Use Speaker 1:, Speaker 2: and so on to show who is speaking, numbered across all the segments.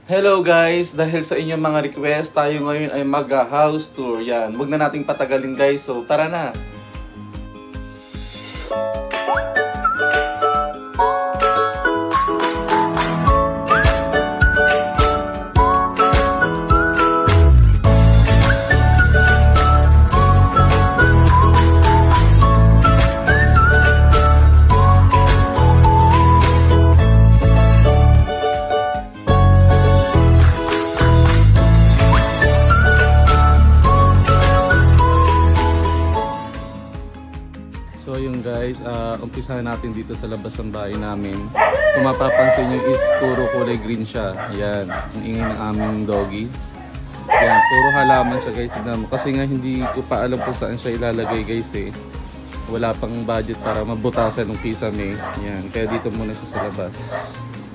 Speaker 1: Hello guys! Dahil sa inyong mga request, tayo ngayon ay mag-house tour. Yan, huwag na nating patagalin guys. So, tara na! So yun guys, umpisahan natin dito sa labas ng bahay namin. Kung mapapansin nyo is puro kulay green siya. Ayan, ang ingay ng aming doggy. Ayan, puro halaman siya guys. Tignan mo. Kasi nga hindi ko pa alam kung saan siya ilalagay guys eh. Wala pang budget para mabutasan ng kisame. Ayan, kaya dito muna siya sa labas.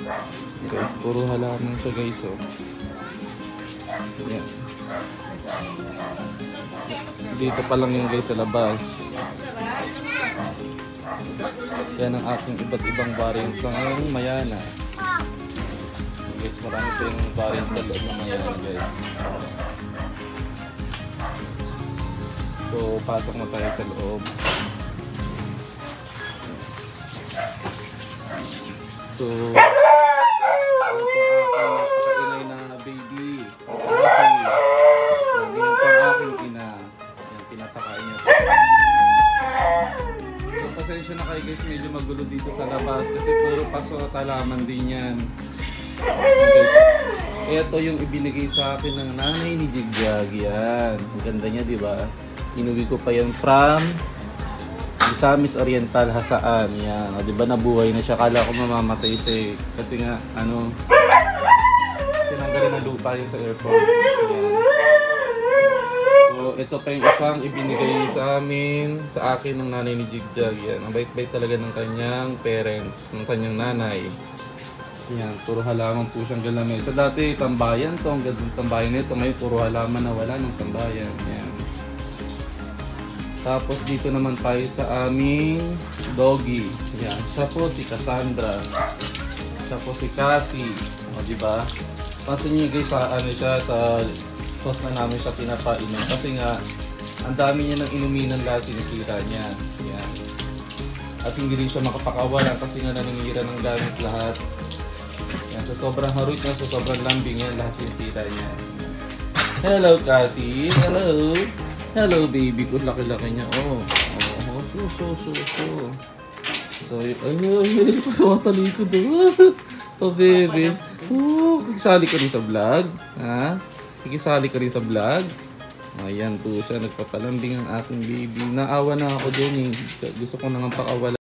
Speaker 1: Ayan, guys, puro halaman siya guys oh. Ayan. Dito pa lang yung guys sa labas. Yan ang aking iba't ibang variant ng Mayana. Guys, marami pa yung variant sa loob ng Mayana guys. So, pasok na tayo sa loob. So, ito ang aking napakainay na baby. Yan ang aking ina. Yan, pinapakain niya. Pasensya na kayo guys, medyo magulo dito sa labas kasi puro paso at halaman din yan. Okay. Ito yung ibinigay sa akin ng nanay ni Jigjag. Yan. Ang ganda niya, di ba? Inuwi ko pa yan from Misamis Oriental, Hasaan. Yan. O, di ba nabuhay na siya? Kala ko mamamatay siya eh. Kasi nga, tinanggalin ng lupa yun sa airport. Yan. So, ito pa yung isang ibinigay sa amin, sa akin ng nanay ni Jigjag. Yan, ang bait-bait talaga ng kanyang parents, ng kanyang nanay. Yan, puro halaman po siyang galamay. Sa dati, tambayan to, ang gandang tambayan nito. Ngayon, puro halaman na wala ng tambayan. Yan. Tapos, dito naman tayo sa aming doggy. Yan, siya po si Cassandra. Siya po si Cassie. O, diba? Pansin niyo guys, sa tapos na namin siya pinapainom kasi nga ang dami niya ng inuminan lahat sinisira niya. Yan. At hindi rin siya makapakawalan kasi nga naningira ng gamit lahat. Yan. So sobrang harot niya, so sobrang lambing yan, lahat sinisira niya. Hello Cassie! Hello! Hello baby ko, laki-laki niya. Oh, So, ay, pasumatalikod doon. Oh baby. Kisali ko rin sa vlog. Ha? Ikisali ka rin sa vlog. Ayan po siya, nagpapalambing ang aking baby. Naawa na ako dyan eh. Gusto ko nang pakawala.